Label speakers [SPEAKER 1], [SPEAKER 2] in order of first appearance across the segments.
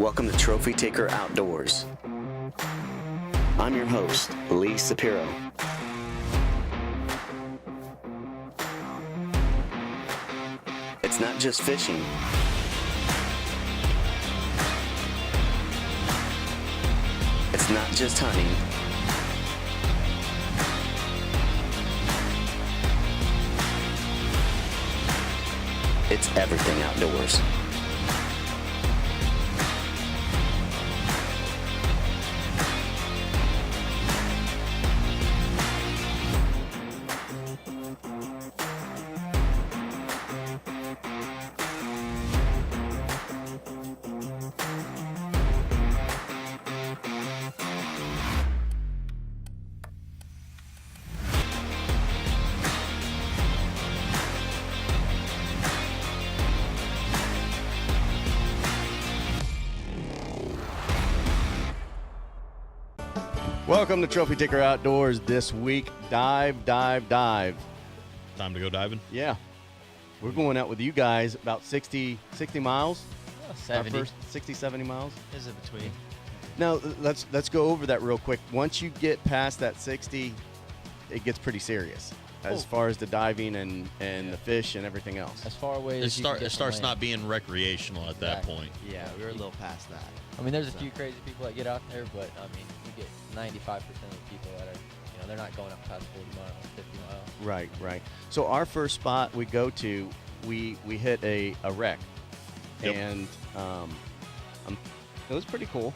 [SPEAKER 1] Welcome to Trophy Taker Outdoors. I'm your host, Lee Sapiro. It's not just fishing. It's not just hunting. It's everything outdoors.
[SPEAKER 2] Welcome to Trophy Taker Outdoors. This week, dive.
[SPEAKER 3] Time to go diving?
[SPEAKER 2] Yeah. We're going out with you guys about 60 miles.
[SPEAKER 4] 70.
[SPEAKER 2] Our first 60, 70 miles.
[SPEAKER 4] Is it between?
[SPEAKER 2] Now, let's go over that real quick. Once you get past that 60, it gets pretty serious as far as the diving and the fish and everything else.
[SPEAKER 4] As far away as
[SPEAKER 3] It starts not being recreational at that point.
[SPEAKER 5] Yeah, we were a little past that.
[SPEAKER 4] I mean, there's a few crazy people that get out there, but I mean, you get 95% of the people that are, they're not going up past 40 miles, 50 miles.
[SPEAKER 2] Right. So our first spot we go to, we hit a wreck,
[SPEAKER 3] Yep.
[SPEAKER 2] and it was pretty cool.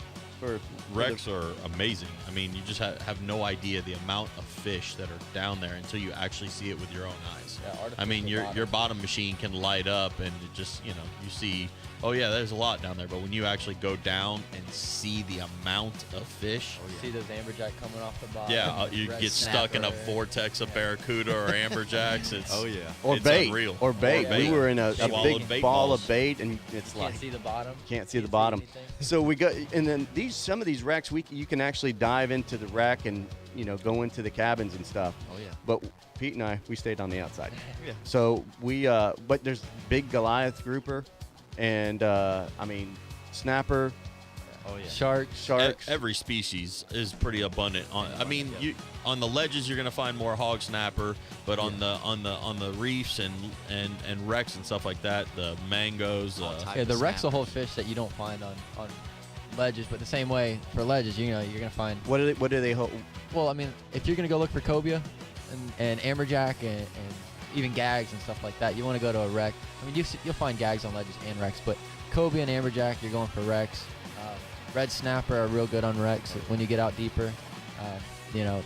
[SPEAKER 3] Wrecks are amazing. I mean, you just have no idea the amount of fish that are down there until you actually see it with your own eyes.
[SPEAKER 4] Yeah,
[SPEAKER 3] I mean, your bottom machine can light up and it just, you see, oh yeah, there's a lot down there. But when you actually go down and see the amount of fish,
[SPEAKER 4] See those amberjack coming off the bottom.
[SPEAKER 3] yeah, you
[SPEAKER 4] red
[SPEAKER 3] get stuck in a
[SPEAKER 4] snapper.
[SPEAKER 3] vortex of barracuda or amberjacks. It's
[SPEAKER 2] Or
[SPEAKER 3] it's
[SPEAKER 2] bait.
[SPEAKER 3] unreal.
[SPEAKER 2] Or bait.
[SPEAKER 3] Or
[SPEAKER 2] We were in a
[SPEAKER 3] Swallowed
[SPEAKER 2] big
[SPEAKER 3] bait
[SPEAKER 2] ball
[SPEAKER 3] balls.
[SPEAKER 2] of bait, and it's
[SPEAKER 4] Can't
[SPEAKER 2] like
[SPEAKER 4] see the bottom.
[SPEAKER 2] can't see the bottom.
[SPEAKER 4] anything.
[SPEAKER 2] So we go, and then some of these wrecks, you can actually dive into the wreck and go into the cabins and stuff.
[SPEAKER 5] Oh, yeah.
[SPEAKER 2] But Pete and I, we stayed on the outside.
[SPEAKER 5] Yeah.
[SPEAKER 2] So we, but there's big Goliath grouper, and snapper,
[SPEAKER 5] Oh, yeah.
[SPEAKER 4] Sharks.
[SPEAKER 3] Every species is pretty abundant. You on the ledges you're gonna find more hog snapper, but on the reefs and wrecks and stuff like that, the mangoes.
[SPEAKER 4] Yeah, the wreck's a whole fish that you don't find on ledges, but the same way for ledges, you're gonna find.
[SPEAKER 2] what do they hold?
[SPEAKER 4] Well, I mean, if you're gonna go look for cobia and amberjack and even gags and stuff like that, you want to go to a wreck. I mean, you'll find gags on ledges and wrecks, but cobia and amberjack, you're going for wrecks. Red snapper are real good on wrecks when you get out deeper,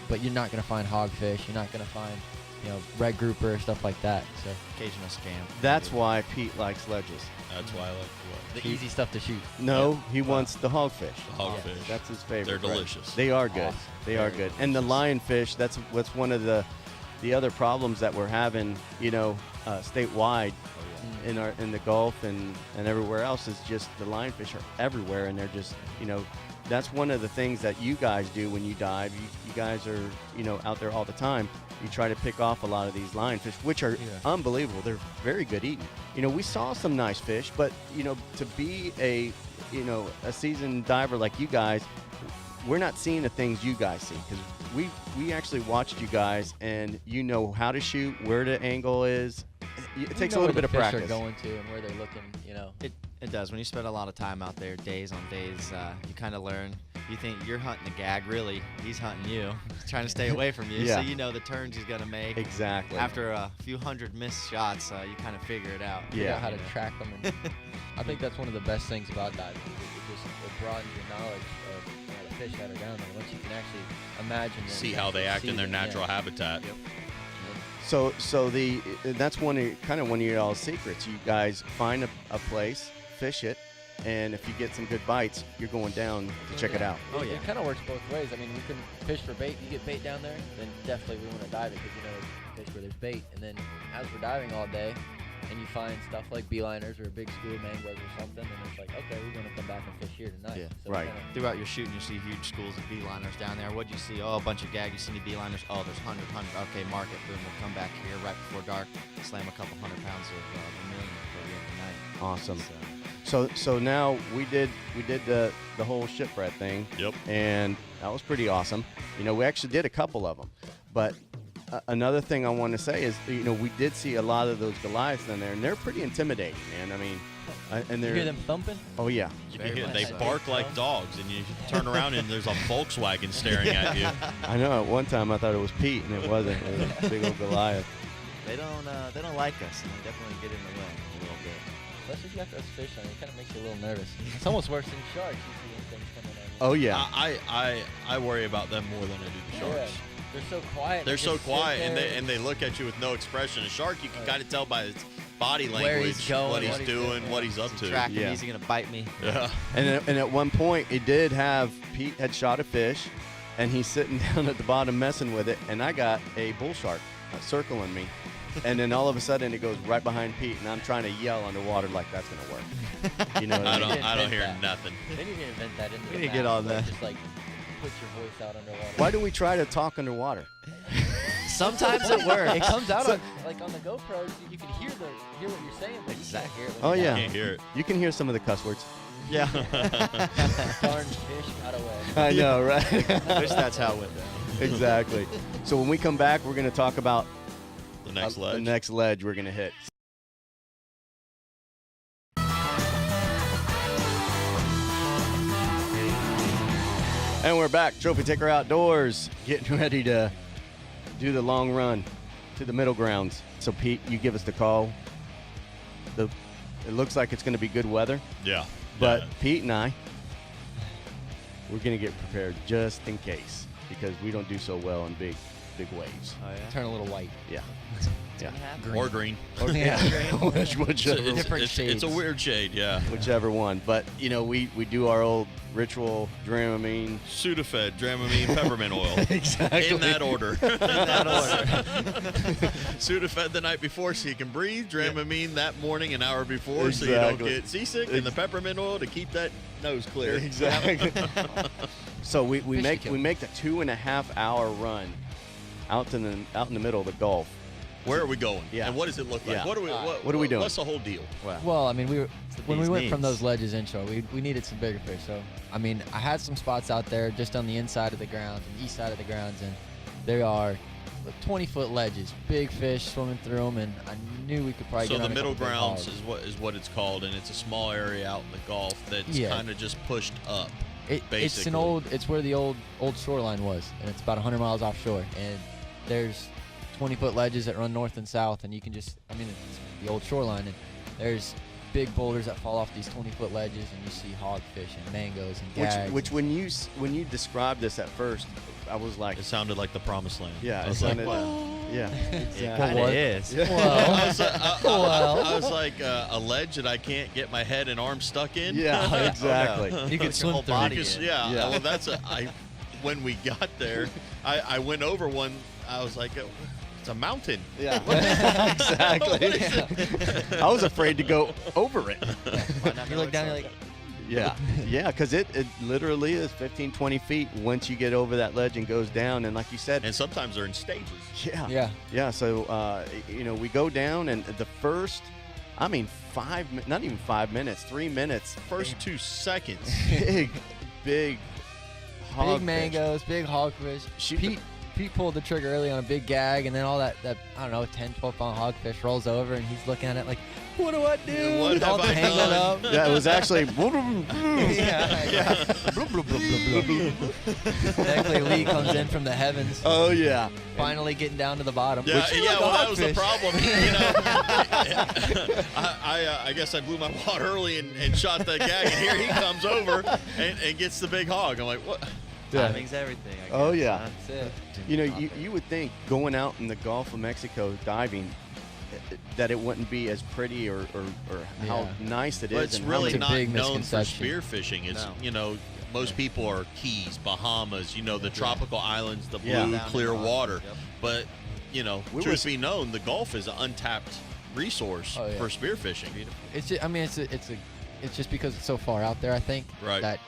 [SPEAKER 4] but you're not gonna find hogfish. You're not gonna find, red grouper stuff like that. So
[SPEAKER 5] Occasional scam.
[SPEAKER 2] That's why Pete likes ledges.
[SPEAKER 3] That's why I like
[SPEAKER 4] the easy stuff to shoot.
[SPEAKER 2] No, he wants the hogfish.
[SPEAKER 3] the hogfish.
[SPEAKER 2] That's his favorite.
[SPEAKER 3] They're
[SPEAKER 2] right?
[SPEAKER 3] delicious.
[SPEAKER 2] They are good.
[SPEAKER 4] Awesome.
[SPEAKER 2] They are good. And the lionfish, that's one of the other problems that we're having, statewide in the Gulf and everywhere else is just the lionfish are everywhere, and they're just, that's one of the things that you guys do when you dive. You guys are, out there all the time. You try to pick off a lot of these lionfish, which are unbelievable. They're very good eating. We saw some nice fish, but, to be a seasoned diver like you guys, we're not seeing the things you guys see, because we actually watched you guys, and how to shoot, where the angle is. It takes a little bit of practice.
[SPEAKER 4] Fish are going to and where they're looking.
[SPEAKER 5] It does. When you spend a lot of time out there, days on days, you kind of learn. You think you're hunting a gag, really, he's hunting you, trying to stay away from you.
[SPEAKER 2] Yeah.
[SPEAKER 5] So you know the turns he's going to make.
[SPEAKER 2] Exactly.
[SPEAKER 5] After a few hundred missed shots, you kind of figure it out.
[SPEAKER 4] Figure out how to track them. And I think that's one of the best things about diving. It broadens your knowledge of the fish that are down there. Once you can actually imagine them,
[SPEAKER 3] See how they act in their natural habitat.
[SPEAKER 5] Yep.
[SPEAKER 2] So that's one of y'all's secrets. You guys find a place, fish it, and if you get some good bites, you're going down to check it out.
[SPEAKER 5] Oh, yeah.
[SPEAKER 4] It kind of works both ways. I mean, we can fish for bait. You get bait down there, then definitely we want to dive it because there's fish where there's bait. And then as we're diving all day, and you find stuff like beeliners or a big school of mangroves or something, and it's like, okay, we're going to come back and fish here tonight.
[SPEAKER 5] Yeah.
[SPEAKER 4] So
[SPEAKER 2] Right.
[SPEAKER 5] Throughout your shooting, you see huge schools of beeliners down there. What'd you see? Oh, a bunch of gags. You see any beeliners? Oh, there's 100. Okay, mark it. Boom, we'll come back here right before dark, slam a couple 100 pounds of vermilion for the end of the night.
[SPEAKER 2] Awesome. So now we did the whole shipwreck thing.
[SPEAKER 3] Yep.
[SPEAKER 2] And that was pretty awesome. We actually did a couple of them. But another thing I want to say is, we did see a lot of those Goliaths in there, and they're pretty intimidating, man. I mean, and
[SPEAKER 4] You
[SPEAKER 2] they're
[SPEAKER 4] hear them thumping?
[SPEAKER 2] Oh yeah.
[SPEAKER 3] You
[SPEAKER 5] Very
[SPEAKER 3] can hear,
[SPEAKER 5] much
[SPEAKER 3] they
[SPEAKER 5] so.
[SPEAKER 3] bark like dogs, and you turn around and there's a Volkswagen staring at you.
[SPEAKER 2] I know. At one time I thought it was Pete, and it wasn't. It was a big old Goliath.
[SPEAKER 5] They don't like us, and they definitely get in the way a little bit.
[SPEAKER 4] Especially if you got those fish on you, it kind of makes you a little nervous. It's almost worse than sharks. You see those things coming at you.
[SPEAKER 2] Oh yeah.
[SPEAKER 3] I worry about them more than I do the sharks.
[SPEAKER 4] Yeah. They're so quiet.
[SPEAKER 3] They're
[SPEAKER 4] They
[SPEAKER 3] so
[SPEAKER 4] just sit
[SPEAKER 3] quiet,
[SPEAKER 4] there
[SPEAKER 3] and they look at you with no expression. A shark, you can
[SPEAKER 4] Right.
[SPEAKER 3] kind of tell by its body
[SPEAKER 4] Where
[SPEAKER 3] language
[SPEAKER 4] he's going,
[SPEAKER 3] what he's
[SPEAKER 4] what he's
[SPEAKER 3] doing,
[SPEAKER 4] doing,
[SPEAKER 3] what he's up
[SPEAKER 5] He's
[SPEAKER 3] to.
[SPEAKER 5] tracking
[SPEAKER 2] Yeah.
[SPEAKER 5] me. He's gonna bite me.
[SPEAKER 3] Yeah.
[SPEAKER 2] And at one point, it did have Pete had shot a fish, and he's sitting down at the bottom messing with it, and I got a bull shark circling me, and then all of a sudden it goes right behind Pete, and I'm trying to yell underwater like that's gonna work. You know what I
[SPEAKER 3] I
[SPEAKER 2] mean?
[SPEAKER 3] don't
[SPEAKER 4] invent
[SPEAKER 3] hear
[SPEAKER 4] that.
[SPEAKER 3] nothing.
[SPEAKER 4] They need to invent that into
[SPEAKER 5] We
[SPEAKER 4] the
[SPEAKER 5] need to get
[SPEAKER 4] map,
[SPEAKER 5] on that.
[SPEAKER 4] Just like put your voice out underwater.
[SPEAKER 2] Why do we try to talk underwater?
[SPEAKER 5] Sometimes it works.
[SPEAKER 4] It comes out on the GoPros. You can hear what you're saying, but you can't hear it. When
[SPEAKER 2] Oh,
[SPEAKER 4] you're
[SPEAKER 2] yeah.
[SPEAKER 4] down.
[SPEAKER 3] Can't hear it.
[SPEAKER 2] You can hear some of the cuss words.
[SPEAKER 5] Yeah.
[SPEAKER 4] Darn fish got away.
[SPEAKER 2] I know, right?
[SPEAKER 5] Wish that's how it went down.
[SPEAKER 2] Exactly. So when we come back, we're going to talk about
[SPEAKER 3] The next
[SPEAKER 2] the
[SPEAKER 3] ledge.
[SPEAKER 2] next ledge we're going to hit. And we're back, Trophy Taker Outdoors, getting ready to do the long run to the middle grounds. So Pete, you give us the call. It looks like it's going to be good weather,
[SPEAKER 3] Yeah.
[SPEAKER 2] but
[SPEAKER 3] Yeah.
[SPEAKER 2] Pete and I, we're going to get prepared just in case, because we don't do so well in big waves.
[SPEAKER 5] Oh yeah.
[SPEAKER 4] Turn a little white.
[SPEAKER 2] Yeah.
[SPEAKER 5] It's gonna happen.
[SPEAKER 3] Or green.
[SPEAKER 2] Yeah. Whichever,
[SPEAKER 4] Different
[SPEAKER 3] It's a
[SPEAKER 4] shades.
[SPEAKER 3] weird shade, yeah.
[SPEAKER 2] whichever one. But, we do our old ritual Dramamine.
[SPEAKER 3] Sudafed, Dramamine, peppermint oil.
[SPEAKER 2] Exactly.
[SPEAKER 3] In that order.
[SPEAKER 5] In that order.
[SPEAKER 3] Sudafed the night before so you can breathe. Dramamine that morning, an hour before, so you don't
[SPEAKER 2] Exactly.
[SPEAKER 3] get seasick. And the peppermint oil to keep that nose clear.
[SPEAKER 2] Exactly. So we
[SPEAKER 4] Fish
[SPEAKER 2] make
[SPEAKER 4] to kill.
[SPEAKER 2] we make the 2.5 hour run out in the middle of the Gulf.
[SPEAKER 3] Where are we going?
[SPEAKER 2] Yeah.
[SPEAKER 3] And what does it look like?
[SPEAKER 2] Yeah.
[SPEAKER 3] What are we
[SPEAKER 2] doing?
[SPEAKER 3] What's the whole deal?
[SPEAKER 4] Well, I mean, when we
[SPEAKER 5] bee's
[SPEAKER 4] went from
[SPEAKER 5] knees.
[SPEAKER 4] those ledges inshore, we needed some bigger fish. So, I mean, I had some spots out there just on the inside of the grounds and east side of the grounds, and there are 20-foot ledges, big fish swimming through them, and I knew we could probably
[SPEAKER 3] So
[SPEAKER 4] get
[SPEAKER 3] the
[SPEAKER 4] on a
[SPEAKER 3] middle
[SPEAKER 4] couple big
[SPEAKER 3] grounds
[SPEAKER 4] hogs.
[SPEAKER 3] is what it's called, and it's a small area out in the Gulf that's
[SPEAKER 4] Yeah.
[SPEAKER 3] kind of just pushed up.
[SPEAKER 4] It's
[SPEAKER 3] basically.
[SPEAKER 4] it's where the old shoreline was, and it's about 100 miles offshore, and there's 20-foot ledges that run north and south, and you can just, I mean, it's the old shoreline, and there's big boulders that fall off these 20-foot ledges, and you see hogfish and mangoes and gags.
[SPEAKER 2] Which when you described this at first, I was like,
[SPEAKER 3] It sounded like the promised land.
[SPEAKER 2] yeah,
[SPEAKER 3] I
[SPEAKER 2] it
[SPEAKER 3] was like,
[SPEAKER 2] sounded, yeah,
[SPEAKER 5] It
[SPEAKER 2] exactly.
[SPEAKER 5] kind
[SPEAKER 4] what?
[SPEAKER 5] of is.
[SPEAKER 4] well,
[SPEAKER 3] I was,
[SPEAKER 4] Well.
[SPEAKER 3] I was like a ledge that I can't get my head and arms stuck in.
[SPEAKER 2] Yeah, exactly.
[SPEAKER 4] you can
[SPEAKER 5] Your
[SPEAKER 4] swim
[SPEAKER 5] whole
[SPEAKER 4] through.
[SPEAKER 5] body
[SPEAKER 3] Because,
[SPEAKER 5] in.
[SPEAKER 3] yeah,
[SPEAKER 2] Yeah.
[SPEAKER 3] well, that's when we got there, I went over one. I was like, it's a mountain.
[SPEAKER 2] Yeah,
[SPEAKER 3] What is
[SPEAKER 2] exactly. I was afraid to go over it.
[SPEAKER 5] Might not
[SPEAKER 4] You
[SPEAKER 5] know
[SPEAKER 4] look down, you're
[SPEAKER 5] it's
[SPEAKER 4] like,
[SPEAKER 2] Yeah, because it literally is 15, 20 feet once you get over that ledge and goes down. And like you said,
[SPEAKER 3] And sometimes they're in stages.
[SPEAKER 4] yeah.
[SPEAKER 2] So we go down, and the first, I mean, not even 5 minutes, 3 minutes,
[SPEAKER 3] First 2 seconds.
[SPEAKER 2] big hogfish.
[SPEAKER 4] Big mangoes, big hogfish.
[SPEAKER 2] Shoot
[SPEAKER 4] Pete pulled the trigger early on a big gag, and then all that I don't know, 10, 12 pound hogfish rolls over, and he's looking at it like, what do I do?
[SPEAKER 3] What
[SPEAKER 4] all
[SPEAKER 3] have I
[SPEAKER 4] tangled
[SPEAKER 3] done?
[SPEAKER 4] up.
[SPEAKER 2] Yeah, it was actually.
[SPEAKER 4] yeah. Thankfully, Lee comes in from the heavens,
[SPEAKER 2] Oh yeah.
[SPEAKER 4] finally getting down to the bottom.
[SPEAKER 3] Yeah,
[SPEAKER 4] Which-
[SPEAKER 3] yeah.
[SPEAKER 4] like a
[SPEAKER 3] Well, that was the
[SPEAKER 4] hogfish.
[SPEAKER 3] problem. I guess I blew my wad early and shot the gag, and here he comes over and gets the big hog. I'm like, what?
[SPEAKER 5] Timing's everything. I guess,
[SPEAKER 2] Oh, yeah.
[SPEAKER 5] huh?
[SPEAKER 4] That's it.
[SPEAKER 2] You would think going out in the Gulf of Mexico diving that it wouldn't be as pretty or how
[SPEAKER 4] Yeah.
[SPEAKER 2] nice it is.
[SPEAKER 3] But it's
[SPEAKER 2] and how
[SPEAKER 3] really
[SPEAKER 4] It's a
[SPEAKER 2] many-
[SPEAKER 3] not
[SPEAKER 4] big
[SPEAKER 3] known for
[SPEAKER 4] misconception.
[SPEAKER 3] spearfishing. It's
[SPEAKER 5] No.
[SPEAKER 3] Most people are Keys, Bahamas, the tropical islands, the blue,
[SPEAKER 2] Yeah.
[SPEAKER 5] Down in
[SPEAKER 3] clear
[SPEAKER 5] the bottom,
[SPEAKER 3] water.
[SPEAKER 5] yep.
[SPEAKER 3] But,
[SPEAKER 2] We
[SPEAKER 3] truth
[SPEAKER 2] was-
[SPEAKER 3] be known, the Gulf is an untapped resource
[SPEAKER 4] Oh, yeah.
[SPEAKER 3] for spearfishing.
[SPEAKER 4] It's just, I mean, it's a it's just because it's so far out there. I think
[SPEAKER 3] Right.
[SPEAKER 4] that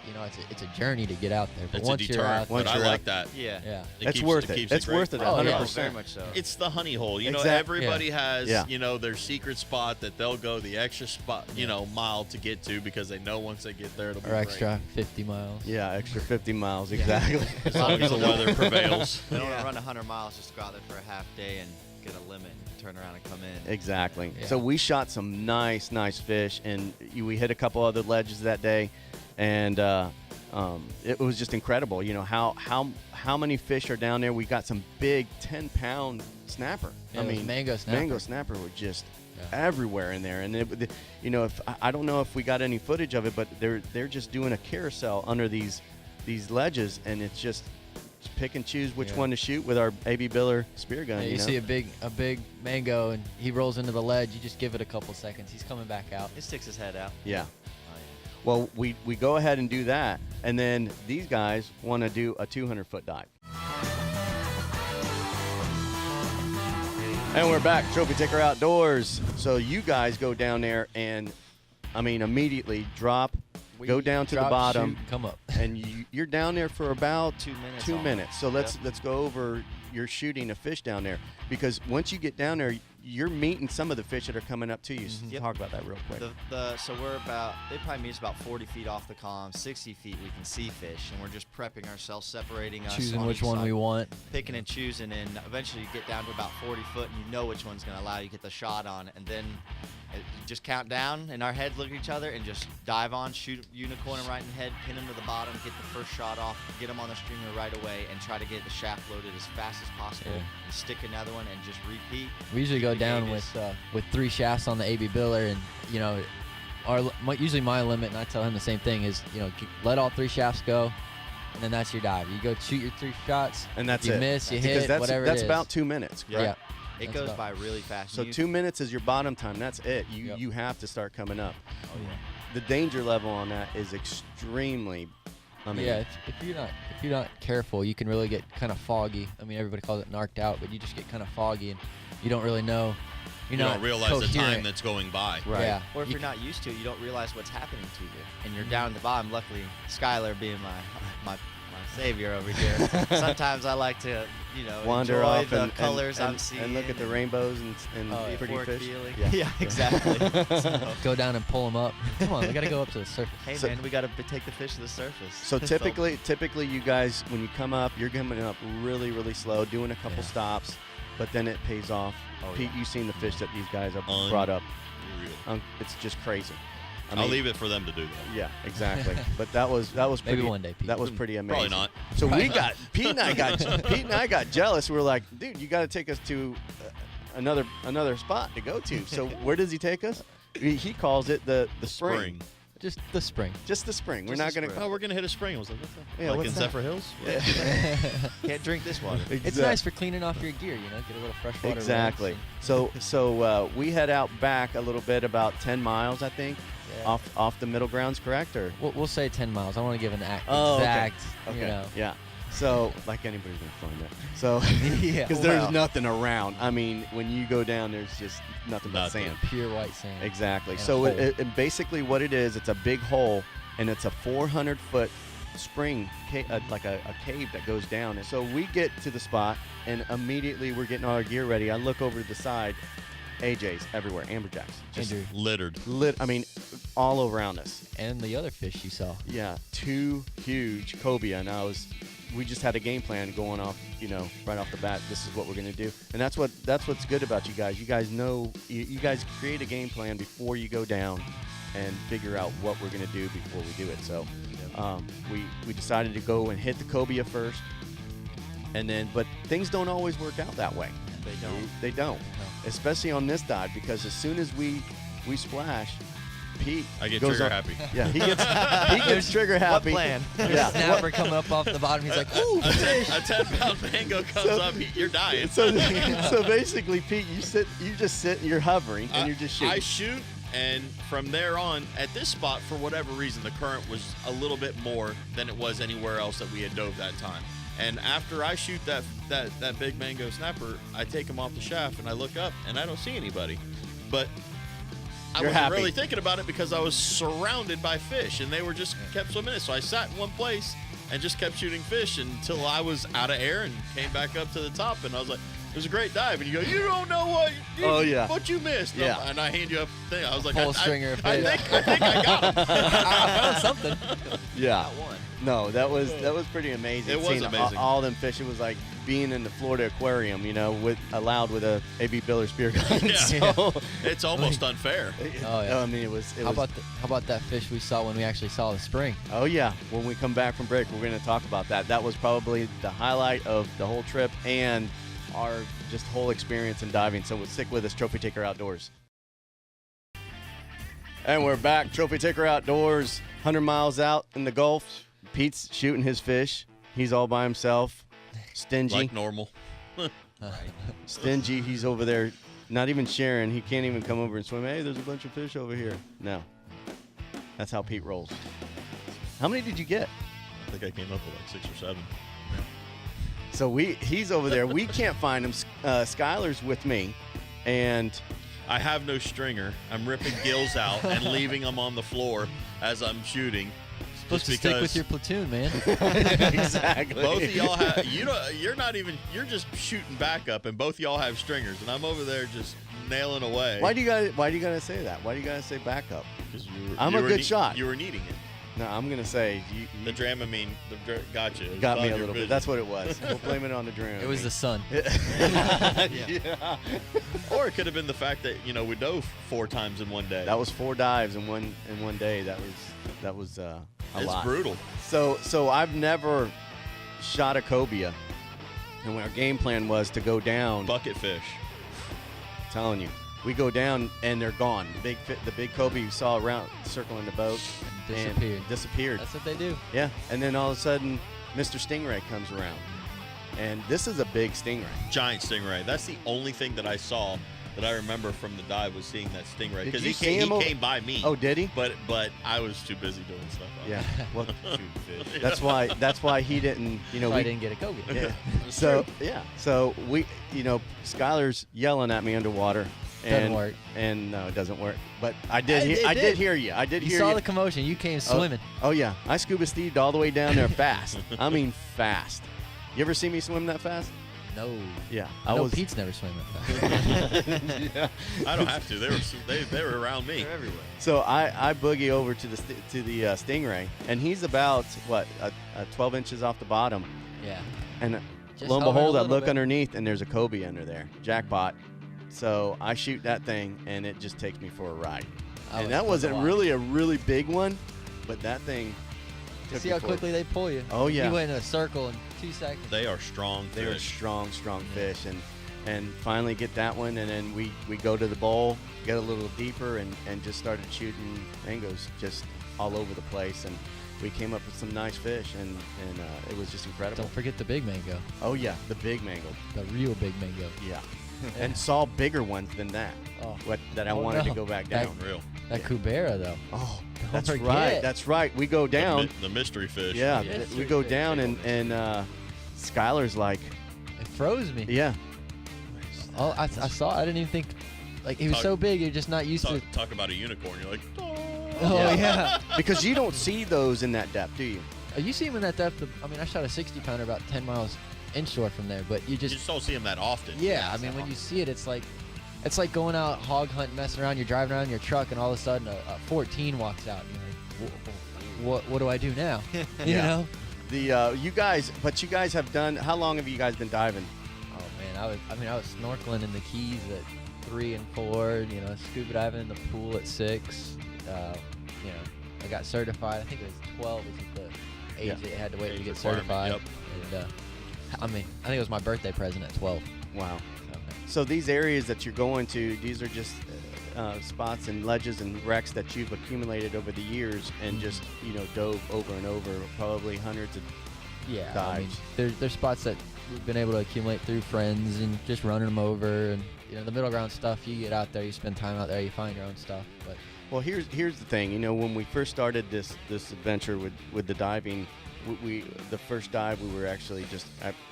[SPEAKER 4] it's a journey to get out there. But
[SPEAKER 3] It's a
[SPEAKER 4] once you're
[SPEAKER 3] deterrent,
[SPEAKER 4] out,
[SPEAKER 3] but I like that.
[SPEAKER 5] Yeah.
[SPEAKER 4] yeah,
[SPEAKER 2] It's worth it. It's
[SPEAKER 3] great.
[SPEAKER 2] worth it.
[SPEAKER 4] Oh, yeah.
[SPEAKER 2] 100%.
[SPEAKER 5] Very much so.
[SPEAKER 3] It's the honey hole. You know,
[SPEAKER 2] Exact-
[SPEAKER 3] everybody has,
[SPEAKER 2] Yeah.
[SPEAKER 3] their secret spot that they'll go the extra spot, mile to get to because they know once they get there it'll be
[SPEAKER 4] or
[SPEAKER 3] great.
[SPEAKER 4] extra 50 miles.
[SPEAKER 2] Yeah, extra 50 miles exactly.
[SPEAKER 3] As long as the weather prevails.
[SPEAKER 5] They don't want to run 100 miles just to go out there for a half day and get a limit and turn around and come in.
[SPEAKER 2] Exactly.
[SPEAKER 4] Yeah.
[SPEAKER 2] So we shot some nice fish, and we hit a couple other ledges that day, and it was just incredible. You know how many fish are down there. We got some big 10-pound snapper.
[SPEAKER 4] Yeah,
[SPEAKER 2] I
[SPEAKER 4] those
[SPEAKER 2] mean,
[SPEAKER 4] mango snapper.
[SPEAKER 2] mango snapper were just
[SPEAKER 4] Yeah.
[SPEAKER 2] everywhere in there, and if I don't know if we got any footage of it, but they're just doing a carousel under these ledges, and it's just pick and choose which
[SPEAKER 4] Yeah.
[SPEAKER 2] one to shoot with our AB Biller spear gun.
[SPEAKER 4] Yeah, you
[SPEAKER 2] know?
[SPEAKER 4] see a big mango, and he rolls into the ledge. You just give it a couple seconds. He's coming back out.
[SPEAKER 5] It sticks his head out.
[SPEAKER 2] Yeah.
[SPEAKER 5] Oh,
[SPEAKER 2] Well, we go ahead and do that, and then these guys want to do a 200-foot dive. And we're back, Trophy Ticker Outdoors. So you guys go down there and, immediately drop, go down to the
[SPEAKER 4] Drop,
[SPEAKER 2] bottom,
[SPEAKER 4] shoot, come up.
[SPEAKER 2] and you're down there for about
[SPEAKER 5] 2 minutes.
[SPEAKER 2] 2
[SPEAKER 5] almost.
[SPEAKER 2] minutes. So let's go over your shooting a fish down there, because once you get down there, you're meeting some of the fish that are coming up to you. So
[SPEAKER 5] Yep.
[SPEAKER 2] talk about that real quick.
[SPEAKER 5] So they probably meet us about 40 feet off the column, 60 feet we can see fish, and we're just prepping ourselves, separating us.
[SPEAKER 4] Choosing
[SPEAKER 5] on
[SPEAKER 4] which
[SPEAKER 5] each
[SPEAKER 4] one
[SPEAKER 5] side,
[SPEAKER 4] we want.
[SPEAKER 5] picking and choosing, and eventually you get down to about 40 foot, and you know which one's going to allow you to get the shot on, and then you just count down, and our heads look at each other, and just dive on, shoot a unicorn right in the head, pin him to the bottom, get the first shot off, get him on the streamer right away, and try to get the shaft loaded as fast as possible,
[SPEAKER 4] Yeah.
[SPEAKER 5] and stick another one, and just repeat.
[SPEAKER 4] We usually go
[SPEAKER 5] The
[SPEAKER 4] down
[SPEAKER 5] game is-
[SPEAKER 4] with 3 shafts on the AB Biller, and usually my limit, and I tell him the same thing, is let all 3 shafts go, and then that's your dive. You go shoot your 3 shots,
[SPEAKER 2] and that's
[SPEAKER 4] you
[SPEAKER 2] it.
[SPEAKER 4] miss, you
[SPEAKER 2] Because
[SPEAKER 4] hit, whatever
[SPEAKER 2] that's
[SPEAKER 4] it is.
[SPEAKER 2] about 2 minutes.
[SPEAKER 5] Yeah.
[SPEAKER 2] correct?
[SPEAKER 5] It
[SPEAKER 4] That's
[SPEAKER 5] goes
[SPEAKER 4] about-
[SPEAKER 5] by really fast.
[SPEAKER 2] So
[SPEAKER 5] You-
[SPEAKER 2] 2 minutes is your bottom time. That's it.
[SPEAKER 4] Yep.
[SPEAKER 2] You have to start coming up.
[SPEAKER 5] Oh, yeah.
[SPEAKER 2] The danger level on that is extremely.
[SPEAKER 4] Yeah, if you're not careful, you can really get kind of foggy. Everybody calls it narked out, but you just get kind of foggy, and you don't really know.
[SPEAKER 3] You
[SPEAKER 4] You're
[SPEAKER 3] don't
[SPEAKER 4] not
[SPEAKER 3] realize the time
[SPEAKER 4] coherent.
[SPEAKER 3] that's going by.
[SPEAKER 2] Right.
[SPEAKER 4] Yeah.
[SPEAKER 5] Or if
[SPEAKER 4] You
[SPEAKER 5] you're not used to it, you don't realize what's happening to you, and you're down at the bottom. Luckily, Skylar being my savior over here. Sometimes I like to,
[SPEAKER 2] Wander
[SPEAKER 5] enjoy
[SPEAKER 2] off
[SPEAKER 5] the
[SPEAKER 2] and
[SPEAKER 5] colors
[SPEAKER 2] and,
[SPEAKER 5] I'm seeing
[SPEAKER 2] and look at the rainbows and
[SPEAKER 4] Oh, yeah.
[SPEAKER 2] pretty
[SPEAKER 5] euphoric
[SPEAKER 2] fish.
[SPEAKER 5] feeling.
[SPEAKER 2] Yeah.
[SPEAKER 5] Yeah, exactly.
[SPEAKER 4] Go down and pull them up. Come on, we gotta go up to the surface.
[SPEAKER 5] Hey
[SPEAKER 2] So-
[SPEAKER 5] man, we got to take the fish to the surface.
[SPEAKER 2] So typically, you guys, when you come up, you're coming up really, really slow, doing a couple
[SPEAKER 4] Yeah.
[SPEAKER 2] stops, but then it pays off.
[SPEAKER 5] Oh,
[SPEAKER 2] Pete,
[SPEAKER 5] yeah.
[SPEAKER 2] you've seen the fish that these guys have brought up.
[SPEAKER 3] Real.
[SPEAKER 2] It's just crazy.
[SPEAKER 3] I'll leave it for them to do that.
[SPEAKER 2] Yeah, exactly. But that was pretty.
[SPEAKER 4] Maybe one day, Pete.
[SPEAKER 2] That was pretty amazing.
[SPEAKER 3] Probably not.
[SPEAKER 2] So
[SPEAKER 4] Probably
[SPEAKER 2] we
[SPEAKER 4] not.
[SPEAKER 2] got Pete and I got jealous. We were like, dude, you got to take us to another spot to go to. So where does he take us? He calls it the spring.
[SPEAKER 4] Just the spring.
[SPEAKER 2] Just the spring. We're
[SPEAKER 5] Just
[SPEAKER 2] not
[SPEAKER 5] the
[SPEAKER 2] gonna.
[SPEAKER 5] spring.
[SPEAKER 3] Oh, we're gonna hit a spring. I was like, what's that?
[SPEAKER 2] Yeah,
[SPEAKER 3] like
[SPEAKER 2] what's
[SPEAKER 3] in
[SPEAKER 2] that?
[SPEAKER 3] Zephyr Hills?
[SPEAKER 5] Can't drink this water.
[SPEAKER 4] It's nice for cleaning off your gear, get a little fresh water.
[SPEAKER 2] Exactly. So we head out back a little bit, about 10 miles, I think,
[SPEAKER 4] Yeah.
[SPEAKER 2] off the middle grounds, correct? Or
[SPEAKER 4] We'll say 10 miles. I want to give an
[SPEAKER 2] Oh, okay.
[SPEAKER 4] exact,
[SPEAKER 2] okay, yeah. So like anybody's gonna find that. So
[SPEAKER 4] Yeah.
[SPEAKER 2] because there's
[SPEAKER 5] Wow.
[SPEAKER 2] nothing around. When you go down, there's just nothing but
[SPEAKER 3] Nothing.
[SPEAKER 2] sand.
[SPEAKER 4] pure white sand.
[SPEAKER 2] Exactly.
[SPEAKER 4] And a
[SPEAKER 2] So
[SPEAKER 4] hole.
[SPEAKER 2] it basically what it is, it's a big hole, and it's a 400-foot spring, like a cave that goes down. And so we get to the spot, and immediately we're getting all our gear ready. I look over to the side, AJs everywhere, amberjacks, just
[SPEAKER 4] Andrew.
[SPEAKER 3] Littered.
[SPEAKER 2] all around us.
[SPEAKER 4] And the other fish you saw.
[SPEAKER 2] Yeah, 2 huge cobia, and we just had a game plan going off, right off the bat. This is what we're gonna do, and that's what's good about you guys. You guys know, you guys create a game plan before you go down, and figure out what we're gonna do before we do it. So, we decided to go and hit the cobia first, and then, but things don't always work out that way.
[SPEAKER 5] They don't.
[SPEAKER 2] They don't, especially on this dive, because as soon as we splash, Pete
[SPEAKER 3] I get
[SPEAKER 2] goes
[SPEAKER 3] trigger
[SPEAKER 2] up-
[SPEAKER 3] happy.
[SPEAKER 2] Yeah, he gets trigger happy.
[SPEAKER 5] What plan?
[SPEAKER 2] Yeah.
[SPEAKER 4] Snapper coming up off the bottom. He's like, ooh,
[SPEAKER 3] A
[SPEAKER 4] fish.
[SPEAKER 3] 10-pound mango comes
[SPEAKER 2] So-
[SPEAKER 3] up, you're dying.
[SPEAKER 2] So basically, Pete, you just sit, you're hovering, and you're just shooting.
[SPEAKER 3] I shoot, and from there on, at this spot, for whatever reason, the current was a little bit more than it was anywhere else that we had dove that time. And after I shoot that big mango snapper, I take him off the shaft, and I look up, and I don't see anybody. But I
[SPEAKER 2] You're
[SPEAKER 3] wasn't
[SPEAKER 2] happy.
[SPEAKER 3] really thinking about it because I was surrounded by fish, and they were just kept swimming in. So I sat in one place and just kept shooting fish until I was out of air and came back up to the top. And I was like, it was a great dive. And you go, you don't know what you missed.
[SPEAKER 2] Yeah.
[SPEAKER 3] And I hand you a thing. I was like,
[SPEAKER 4] Full stringer of
[SPEAKER 3] I
[SPEAKER 4] fish.
[SPEAKER 3] think I got him.
[SPEAKER 4] I found something.
[SPEAKER 2] Yeah.
[SPEAKER 5] Not one.
[SPEAKER 2] No, that was pretty amazing.
[SPEAKER 3] It was
[SPEAKER 2] Seeing
[SPEAKER 3] amazing.
[SPEAKER 2] All them fish. It was like being in the Florida aquarium, with a AB Biller spear gun.
[SPEAKER 3] Yeah.
[SPEAKER 2] So,
[SPEAKER 3] It's almost unfair.
[SPEAKER 4] Oh, yeah.
[SPEAKER 2] I mean, it was.
[SPEAKER 4] How about that fish we saw when we actually saw the spring?
[SPEAKER 2] Oh yeah. When we come back from break, we're going to talk about that. That was probably the highlight of the whole trip and our just whole experience in diving. So stick with us, Trophy Taker Outdoors. And we're back, Trophy Taker Outdoors, 100 miles out in the Gulf. Pete's shooting his fish. He's all by himself, stingy.
[SPEAKER 3] Like normal.
[SPEAKER 2] Stingy. He's over there, not even sharing. He can't even come over and swim. Hey, there's a bunch of fish over here. No. That's how Pete rolls. How many did you get?
[SPEAKER 3] I think I came up with like 6 or 7.
[SPEAKER 2] So he's over there. We can't find him. Skylar's with me, and
[SPEAKER 3] I have no stringer. I'm ripping gills out and leaving them on the floor as I'm shooting.
[SPEAKER 4] Supposed to
[SPEAKER 3] Just
[SPEAKER 4] stick with
[SPEAKER 3] because
[SPEAKER 4] your platoon, man.
[SPEAKER 2] exactly.
[SPEAKER 3] both of y'all have you're just shooting backup, and both of y'all have stringers, and I'm over there just nailing away.
[SPEAKER 2] Why do you gotta say that? Why do you gotta say backup?
[SPEAKER 3] 'Cause
[SPEAKER 2] I'm a good shot.
[SPEAKER 3] You were needing it.
[SPEAKER 2] No, I'm gonna say you
[SPEAKER 3] The Dramamine gotcha. It was
[SPEAKER 2] got me
[SPEAKER 3] on
[SPEAKER 2] a
[SPEAKER 3] your
[SPEAKER 2] little bit.
[SPEAKER 3] vision.
[SPEAKER 2] That's what it was. We'll blame it on the Dram.
[SPEAKER 4] It was the sun.
[SPEAKER 2] yeah.
[SPEAKER 3] Or it could have been the fact that we dove 4 times in one day.
[SPEAKER 2] That was 4 dives in one day. That was a
[SPEAKER 3] it's
[SPEAKER 2] lot.
[SPEAKER 3] brutal.
[SPEAKER 2] So I've never shot a cobia, and our game plan was to go down.
[SPEAKER 3] Bucket fish.
[SPEAKER 2] Telling you, we go down and they're gone. The big cobia you saw around circling the boat and disappeared.
[SPEAKER 4] That's what they do.
[SPEAKER 2] Yeah, and then all of a sudden, Mr. Stingray comes around, and this is a big stingray.
[SPEAKER 3] Giant stingray. That's the only thing that I saw that I remember from the dive was seeing that stingray,
[SPEAKER 2] Did
[SPEAKER 3] because
[SPEAKER 2] you
[SPEAKER 3] he
[SPEAKER 2] see him
[SPEAKER 3] came by me.
[SPEAKER 2] Oh, did he?
[SPEAKER 3] But I was too busy doing stuff.
[SPEAKER 2] Yeah. Well,
[SPEAKER 3] Shooting fish.
[SPEAKER 2] that's why he didn't.
[SPEAKER 4] So I didn't get a cobia.
[SPEAKER 2] Yeah.
[SPEAKER 3] It's
[SPEAKER 2] So
[SPEAKER 3] true.
[SPEAKER 2] yeah. So we, Skylar's yelling at me underwater.
[SPEAKER 4] Doesn't work.
[SPEAKER 2] And no, it doesn't work. But I did.
[SPEAKER 4] It
[SPEAKER 2] I
[SPEAKER 4] did.
[SPEAKER 2] did hear you. I did
[SPEAKER 4] You
[SPEAKER 2] hear
[SPEAKER 4] saw
[SPEAKER 2] you.
[SPEAKER 4] the commotion. You came swimming.
[SPEAKER 2] Oh yeah. I scuba Steved all the way down there fast. I mean fast. You ever see me swim that fast?
[SPEAKER 4] No.
[SPEAKER 2] Yeah.
[SPEAKER 4] I know Pete's never swam that fast.
[SPEAKER 2] Yeah.
[SPEAKER 3] I don't have to. They were around me.
[SPEAKER 5] They're everywhere.
[SPEAKER 2] So I boogie over to the stingray, and he's about 12 inches off the bottom,
[SPEAKER 4] Yeah.
[SPEAKER 2] and
[SPEAKER 4] Just
[SPEAKER 2] lo and
[SPEAKER 4] hovering a
[SPEAKER 2] behold, I
[SPEAKER 4] little
[SPEAKER 2] look
[SPEAKER 4] bit.
[SPEAKER 2] underneath, and there's a cobia under there, jackpot. So I shoot that thing, and it just takes me for a ride. And that wasn't really a really big one, but that thing. took
[SPEAKER 4] See
[SPEAKER 2] me
[SPEAKER 4] how
[SPEAKER 2] for-
[SPEAKER 4] quickly they pull you.
[SPEAKER 2] Oh, yeah.
[SPEAKER 4] You went in a circle in 2 seconds.
[SPEAKER 3] They are strong
[SPEAKER 2] They were
[SPEAKER 3] fish.
[SPEAKER 2] strong fish, and finally get that one, and then we go to the bowl, get a little deeper, and just started shooting mangoes just all over the place, and we came up with some nice fish, and it was just incredible.
[SPEAKER 4] Don't forget the big mango.
[SPEAKER 2] Oh yeah, the big mango.
[SPEAKER 4] The real big mango.
[SPEAKER 2] Yeah, and saw bigger ones than that.
[SPEAKER 4] Oh.
[SPEAKER 2] That I
[SPEAKER 4] Oh,
[SPEAKER 2] wanted to
[SPEAKER 4] no.
[SPEAKER 2] go back
[SPEAKER 4] That-
[SPEAKER 2] down.
[SPEAKER 3] Real.
[SPEAKER 4] That
[SPEAKER 2] Yeah.
[SPEAKER 4] cubera, though.
[SPEAKER 2] Oh,
[SPEAKER 4] Don't
[SPEAKER 2] that's
[SPEAKER 4] forget.
[SPEAKER 2] right. That's right. We go down.
[SPEAKER 3] The mystery fish.
[SPEAKER 2] Yeah,
[SPEAKER 4] Yes,
[SPEAKER 2] we
[SPEAKER 4] sir.
[SPEAKER 2] go down, and Skylar's like,
[SPEAKER 4] It froze me.
[SPEAKER 2] yeah.
[SPEAKER 4] Oh, I saw. I didn't even think. Like, he was
[SPEAKER 3] Talk-
[SPEAKER 4] so big, you're just not used to.
[SPEAKER 3] Talk about a unicorn. You're like,
[SPEAKER 4] Oh, yeah.
[SPEAKER 2] Because you don't see those in that depth, do you?
[SPEAKER 4] You see him in that depth. I mean, I shot a 60-pounder about 10 miles inshore from there, but you
[SPEAKER 3] you
[SPEAKER 4] just.
[SPEAKER 3] just don't see them that often.
[SPEAKER 4] Yeah, I mean, when you see it, it's like going out hog hunting, messing around. You're driving around in your truck, and all of a sudden, a 14 walks out. And you're like, what do I do now? You
[SPEAKER 2] Yeah.
[SPEAKER 4] know?
[SPEAKER 2] You guys have done. How long have you guys been diving?
[SPEAKER 4] Oh man, I was snorkeling in the Keys at 3 and 4. Scuba diving in the pool at 6. I got certified. I think it was 12 is the age
[SPEAKER 2] Yeah.
[SPEAKER 4] that you had to wait
[SPEAKER 3] Age
[SPEAKER 4] to get
[SPEAKER 3] requirement,
[SPEAKER 4] certified. And I think it was my birthday present at 12.
[SPEAKER 2] Wow.
[SPEAKER 4] So,
[SPEAKER 2] So these areas that you're going to, these are just spots and ledges and wrecks that you've accumulated over the years, and just dove over and over, probably hundreds of.
[SPEAKER 4] yeah, I mean,
[SPEAKER 2] dives.
[SPEAKER 4] there's spots that we've been able to accumulate through friends and just running them over, and the middle ground stuff. You get out there, you spend time out there, you find your own stuff. But
[SPEAKER 2] Well, here's the thing. When we first started this adventure with the diving, the first dive we were actually just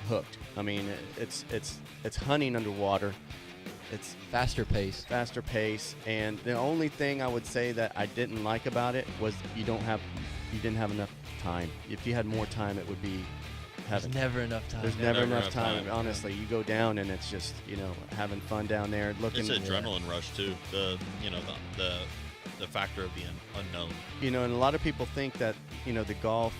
[SPEAKER 2] hooked. I mean, it's hunting underwater. it's
[SPEAKER 4] Faster pace.
[SPEAKER 2] faster pace, and the only thing I would say that I didn't like about it was you didn't have enough time. If you had more time, it would be heaven.
[SPEAKER 4] There's never enough time.
[SPEAKER 2] There's
[SPEAKER 3] Yeah,
[SPEAKER 2] never
[SPEAKER 3] never
[SPEAKER 2] enough
[SPEAKER 3] enough
[SPEAKER 2] time.
[SPEAKER 3] time.
[SPEAKER 2] Honestly, you go down and it's just having fun down there, looking.
[SPEAKER 3] It's an adrenaline rush too. The factor of the unknown.
[SPEAKER 2] And a lot of people think that the Gulf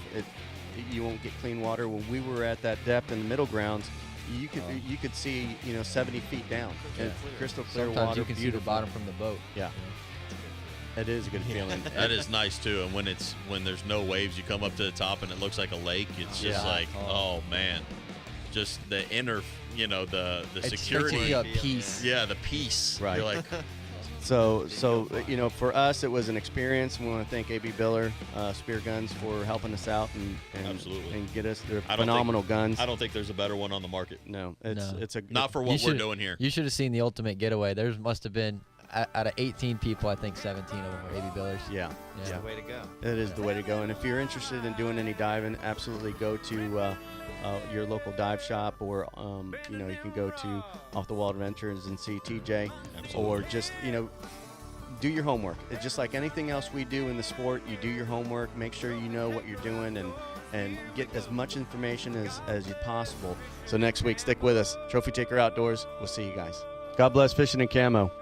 [SPEAKER 2] you won't get clean water. When we were at that depth in the middle grounds, you could see 70 feet down.
[SPEAKER 4] Yeah.
[SPEAKER 2] It's crystal clear
[SPEAKER 4] Sometimes
[SPEAKER 2] water.
[SPEAKER 4] you can see
[SPEAKER 2] beautiful.
[SPEAKER 4] the bottom from the boat.
[SPEAKER 2] Yeah. It is a good feeling.
[SPEAKER 3] That is nice too. And when there's no waves, you come up to the top and it looks like a lake. It's just
[SPEAKER 2] Yeah.
[SPEAKER 3] like, oh man, just the inner, the
[SPEAKER 4] It
[SPEAKER 3] security.
[SPEAKER 4] gives you a peace.
[SPEAKER 3] Yeah, the peace.
[SPEAKER 2] Right.
[SPEAKER 3] You're like,
[SPEAKER 2] So for us, it was an experience. We want to thank AB Biller Spear Guns for helping us out and
[SPEAKER 3] Absolutely.
[SPEAKER 2] and get us their
[SPEAKER 3] I don't
[SPEAKER 2] phenomenal guns.
[SPEAKER 3] I don't think there's a better one on the market.
[SPEAKER 2] No, it's a
[SPEAKER 3] Not for
[SPEAKER 4] You
[SPEAKER 3] what we're
[SPEAKER 4] should-
[SPEAKER 3] doing here.
[SPEAKER 4] You should have seen the ultimate getaway. There must have been, out of 18 people, I think 17 of them were AB Billers.
[SPEAKER 2] yeah.
[SPEAKER 4] Yeah.
[SPEAKER 5] Way to go.
[SPEAKER 2] It is the way to go. And if you're interested in doing any diving, absolutely go to your local dive shop, or you can go to Off the Wall Adventures and see TJ, or just do your homework. It's just like anything else we do in the sport. You do your homework, make sure you know what you're doing, and get as much information as you possible. So next week, stick with us. Trophy Taker Outdoors. We'll see you guys. God bless fishing and camo.